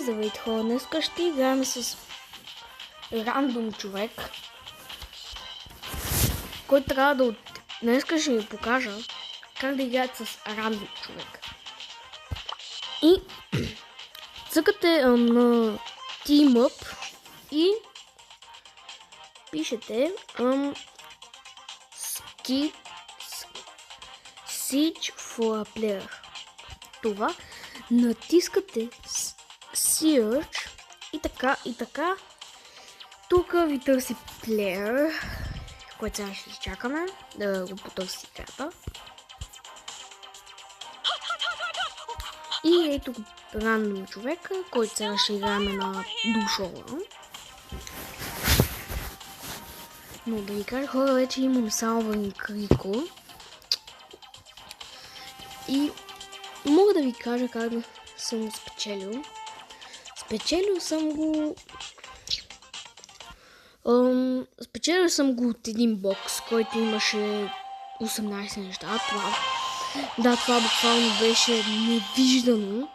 Здравейте хора, днеска ще играем с рандом човек, който трябва да днеска ще ви покажа как да играят с рандом човек. И цъкате на Team Up и пишете Search for a player. Това натискате Search и така. Тук ви търси плеер, който сега ще изчакаме да го потърси карта. И ето рандом човека, който сега ще играем на душова. Но да ви кажа хора, вече имам салвани Крико. И мога да ви кажа как съм го спечелил. Спечелил съм го от един бокс, който имаше 18 неща. Това буквално беше невиждано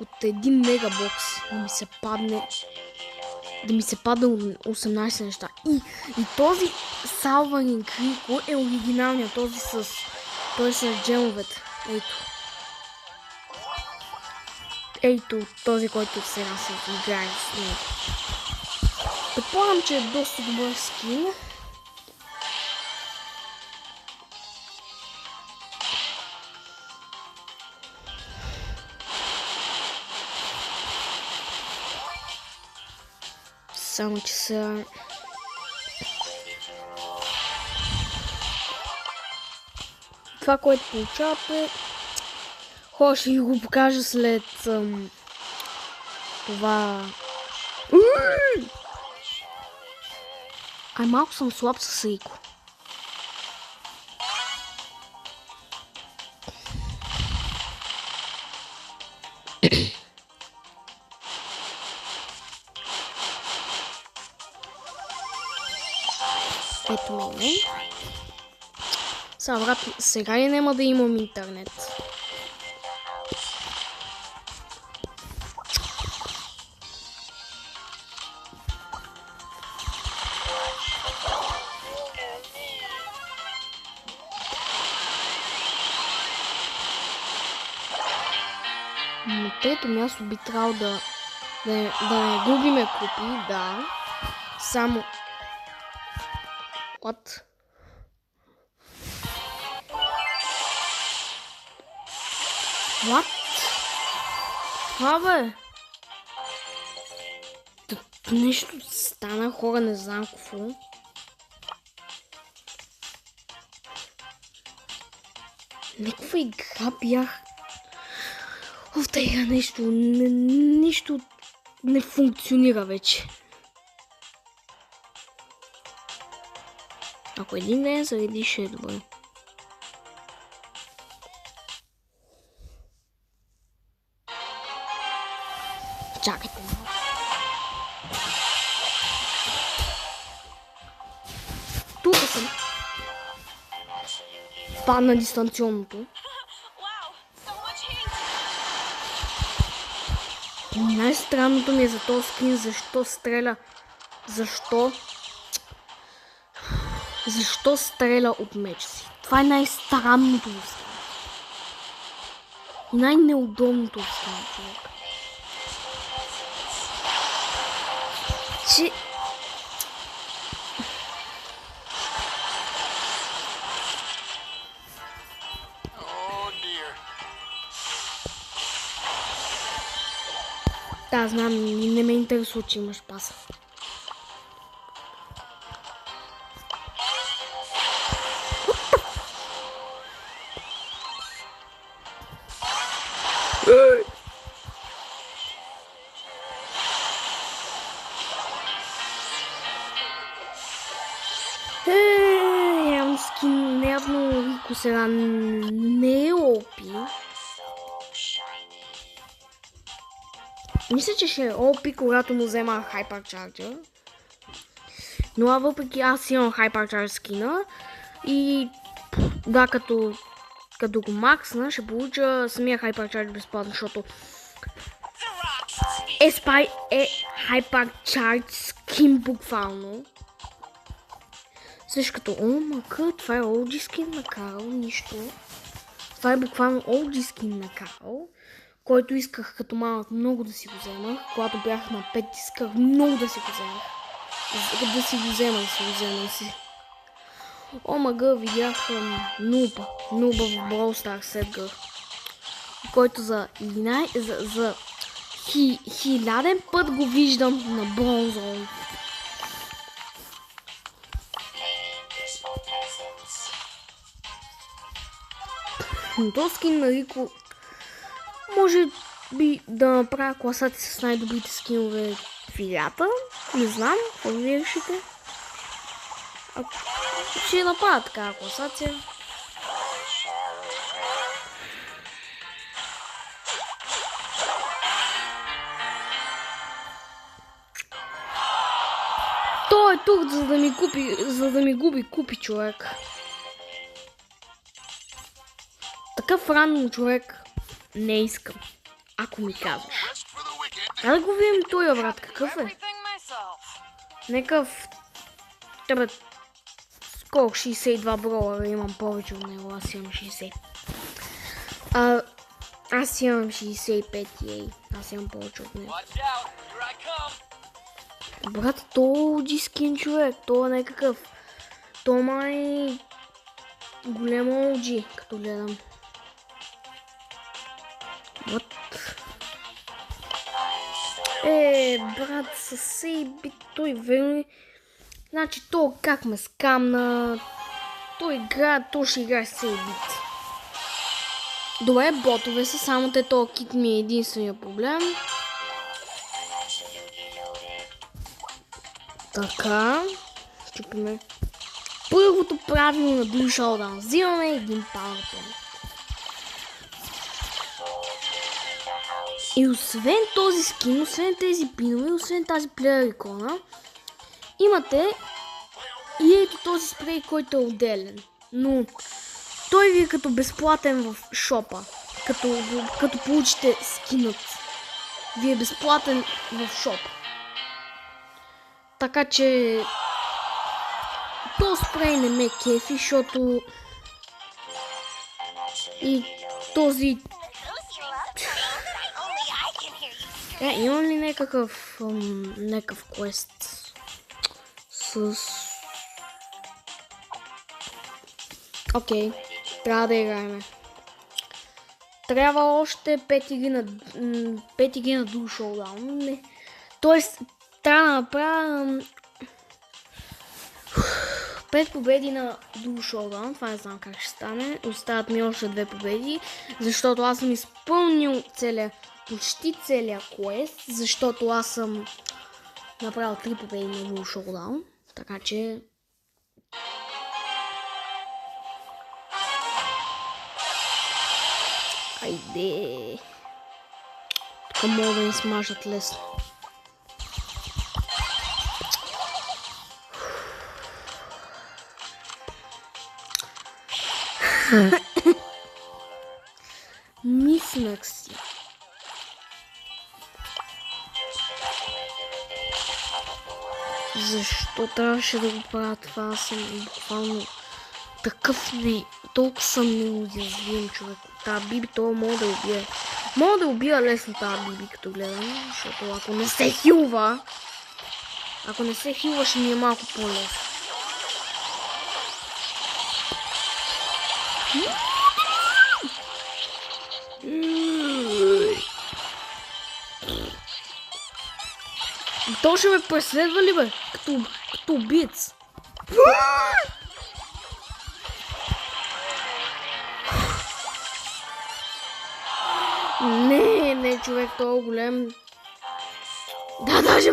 от един мегабокс да ми се падне 18 неща. И този салванин Крико е оригиналният, той с джемовете. Ето този, който сега се играе с него. Предполагам, че е доста добър скин. Само че сега... Това, което получавате... Хора, ще ви го покажа след това... Малко съм слаб с Рико. Ето мене. Сега ли няма да имам интернет? На трето място би трябвало да не губиме купи, да. Само... What? What? Това бе? Нещо стана, хора, не знам какво. Някаква игра бях. В тази игра нещо не функционира вече. Ако един ден зареди, ще е добре. Чакайте. Тук съм. Падна дистанционното. Най-странното ми е за този скин, защо стреля. Защо стреля от меча си? Това е най-странното в скин. И най-неудобното в скин, човек. Че... Да, знам, не ме интересува, че имаш паса. Явно скин, явно Рико сега не е опи. Мисля, че ще е опи, когато му взема Hypercharger. Но въпреки аз имам Hypercharger скина и да, като го максна, ще получа самия Hypercharger безплатно, защото е Hypercharge скин буквално. Също като, мъка, това е OG скин на Карл, нищо. Това е буквално OG скин на Карл, който исках като малък много да си го вземах. Когато бях на 5, исках много да си го вземах. Да си го взема. Мъга, видях Нуба в Brawl Stars Edgar, който за 1000 път го виждам на бронзово. То скин на Рико може би да направя класация с най-добрите скинове в играта. Не знам, какво ви решите. Ще направя такава класация. Той е тук, за да ми губи човек. Такъв рандом човек не искам, ако ми казваш. Да го видим този брат, какъв е? Некъв... Сколко 62 брола имам повече от него, аз имам 60. Аз имам 65 ей, аз имам повече от него. Брат, то OG скин човек, то е някакъв... То май... голям OG, като гледам. Вот. Брат, съсей би той верно. Значи то как ме скамна. Той игра, то ще играе сей бит. Добре, ботове са, само те този кит ми е единствения проблем. Така. Щупиме. Първото правило на Blue Showdown. Взимаме един PowerPoint. И освен този скин, освен тези пинове, освен тази плеер икона, имате и ето този спрей, който е отделен. Но той ви е като безплатен в шопа. Като получите скинът. Ви е безплатен в шопа. Така че този спрей не ме кефи, защото и този... Имам ли някакъв квест с... Окей, трябва да играем. Трябва още 5 игри на Dual Showdown. Тоест, трябва да направя 5 победи на Dual Showdown. Това не знам как ще стане. Остават ми още 2 победи, защото аз съм изпълнил почти целия квест, защото аз съм направил 3 победи на Dual Showdown. Така че... Айде! Тук мога да ни смажат лесно. Мислях си. Защо трябваше да го правя това? Аз съм буквално такъв толкова съм неуязвим човек. Тази Биби, това мога да убие. Мога да убия лесно тази Биби, като гледам, защото ако не се хилва, ще ми е малко по-лесно. То ще ме преследва ли, бе? Като убиец. Не, човек, той е голем. Да, даже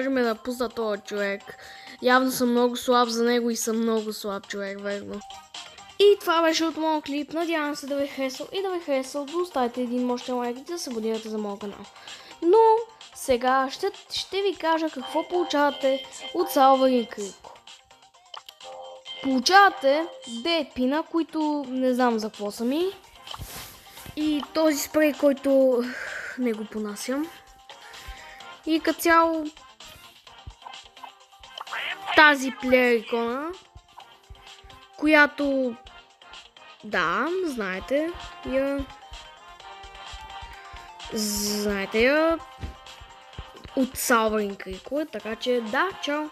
ме напусна този човек. Явно съм много слаб за него и съм много слаб човек, верно. И това беше от моят клип. Надявам се да ви харесал да оставите един мощен лайк и да се абонирате за моят канал. Но сега ще ви кажа какво получавате от Салвари и Крико. Получавате 9 пина, които не знам за какво са ми. И този спрей, който не го понасям. И като цяло тази плеер икона, която да, знаете я от Sovereign Creek, така че да, чао!